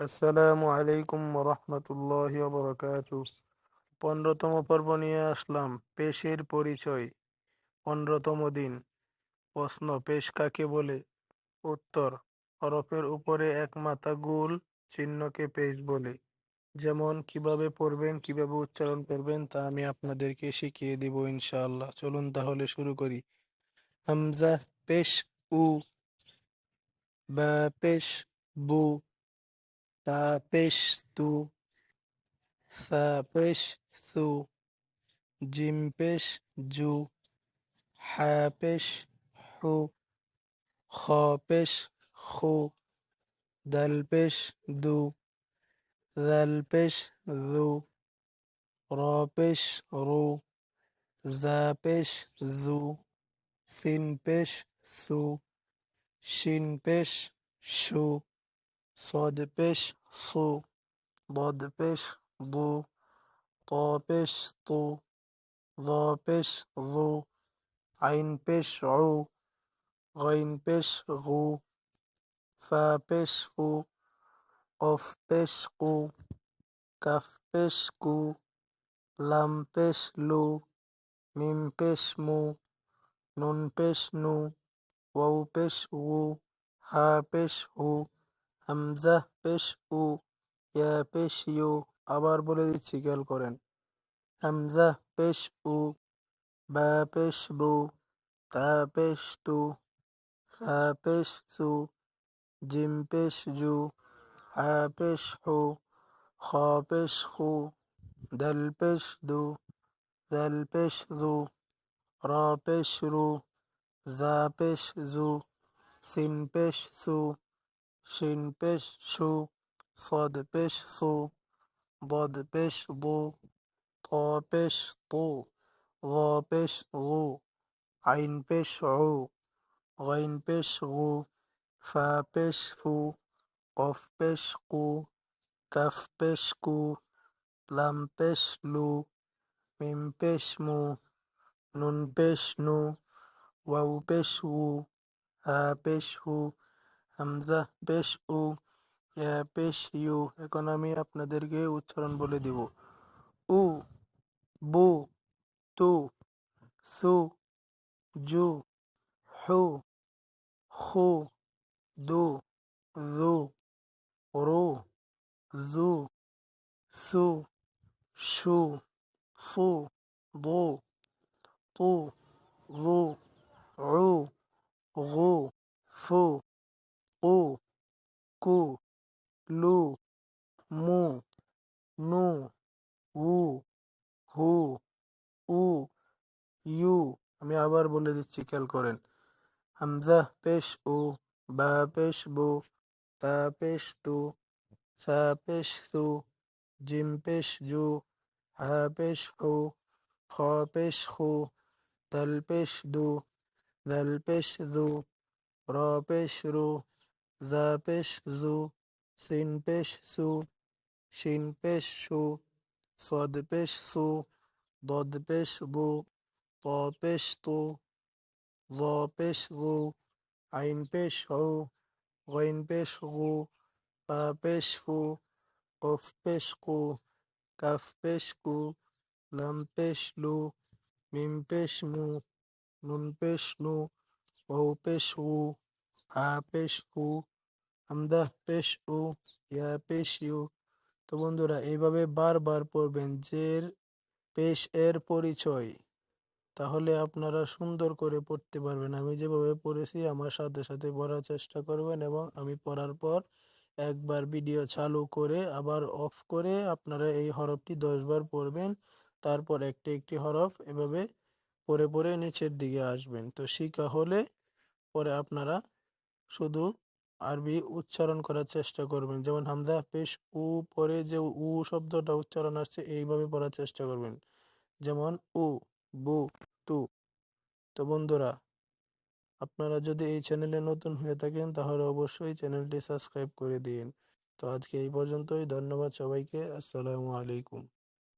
আসসালামু আলাইকুম রহমতুল্লাহি ওয়া 15তম পর্ব নিয়ে আসলাম পেশের পরিচয়। 15তম দিন। প্রশ্ন: পেশ কাকে বলে? উত্তর: হরফের উপরে এক মাথা গোল চিহ্নকে পেশ বলে। যেমন কিভাবে পড়বেন, কিভাবে উচ্চারণ করবেন তা আমি আপনাদেরকে শিখিয়ে দিব ইনশাআল্লাহ। চলুন তাহলে শুরু করি। হামজা পেশ উ, বা পেশ বু, তা পেশ তু, সা পেশ সু, জিম পেশ জু, হা পেশ হু, খ পেশ খু, দাল পেশ দু, জাল পেশ জু, র পেশ রু, জা পেশ জু, সিন পেশ সু, শিন পেশ শু, صاد পেশ সু, ضاد পেশ দু, ত পেশ তু, ظ পেশ ظু, আইন পেশ উ, غين পেশ গু, ফা পেশ ফু, কফ পেশ কু, কাফ পেশ কু, লাম পেশ লু, মিম পেশ মু, নুন পেশ নু, ওয়াও পেশ উ, হা পেশ হু, হামজা পেশ উ, ইয়া পেশ ইউ। আবার বলে দিচ্ছি, খেয়াল করেন। হামজা পেশ উ, বা পেশ বু, তা পেশ তু, সা পেশ সু, জিম পেশ জু, হা পেশ হু, খ পেশ খু, দাল পেশ দু, জাল পেশ জু, র পেশ রু, জা পেশ জু, সিন পেশ সু, শিন পেশ শু, صاد পেশ সু, ضاد পেশ দু, ত পেশ তু, ظ পেশ গু, আইন পেশ উ, غين পেশ গু, ফা পেশ ফু, কফ পেশ কু, কাফ পেশ কু, লাম পেশ লু, মিম পেশ মু, নুন পেশ নু, ওয়াও পেশ উ, হা পেশ হু, হামজা পেশ উ, ইয়া পেশ ইউ। এখন আমি আপনাদেরকে উচ্চারণ বলে দিব। উ, বু, তু, সু, জু, হু, খু, দু, জু, রু, জু, সু, শু, সু, দু, তু, রু, উ, গু, ফু, কু, কু, লু, মু, নু, উ, হু, উ, ইউ। আমি আবার বলে দিচ্ছি, খেয়াল করেন। হামজা পেশ উ, বা পেশ বু, তা পেশ তু, সা পেশ সু, জিম পেশ জু, হা পেশ হু, খ পেশ খু, দাল পেশ দু, জাল পেশ জু, র পেশ রু, জা পেশ জু, সিন পেশ সু, শিন পেশ শু, صاد পেশ সু, ضاد পেশ দু, ত পেশ তু, ظ পেশ জু, আইন পেশ হু, غين পেশ গু, ফা পেশ ফু, কফ পেশ কু, কাফ পেশ কু, লাম পেশ লু, মিম পেশ মু, নুন পেশ নু, ওয়াও পেশ উ, হা পেশ হু, হামদা পেশ উ, ইয়া পেশ ইউ। তো বন্ধুরা, এইভাবে বারবার পড়বেন যে পেশ এর পরিচয়, তাহলে আপনারা সুন্দর করে পড়তে পারবেন। আমি যেভাবে পড়েছি আমার সাথে সাথে পড়ার চেষ্টা করবেন, এবং আমি পড়ার পর একবার ভিডিও চালু করে আবার অফ করে আপনারা এই হরফটি 10 বার পড়বেন। তারপর একটি একটি হরফ এভাবে পড়ে পড়ে নিচের দিকে আসবেন। তো শিখা হলে পরে আপনারা শুধু আরবি উচ্চারণ করার চেষ্টা করবেন। যেমন হামজা পেশ উ পরে যে উ শব্দটা উচ্চারণ আসছে, এইভাবে পড়ার চেষ্টা করবেন। যেমন উ, বু, তু। তো বন্ধুরা, আপনারা যদি এই চ্যানেলে নতুন হয়ে থাকেন তাহলে অবশ্যই চ্যানেলটি সাবস্ক্রাইব করে দিন। তো আজকে এই পর্যন্তই। ধন্যবাদ সবাইকে। আসসালামু আলাইকুম।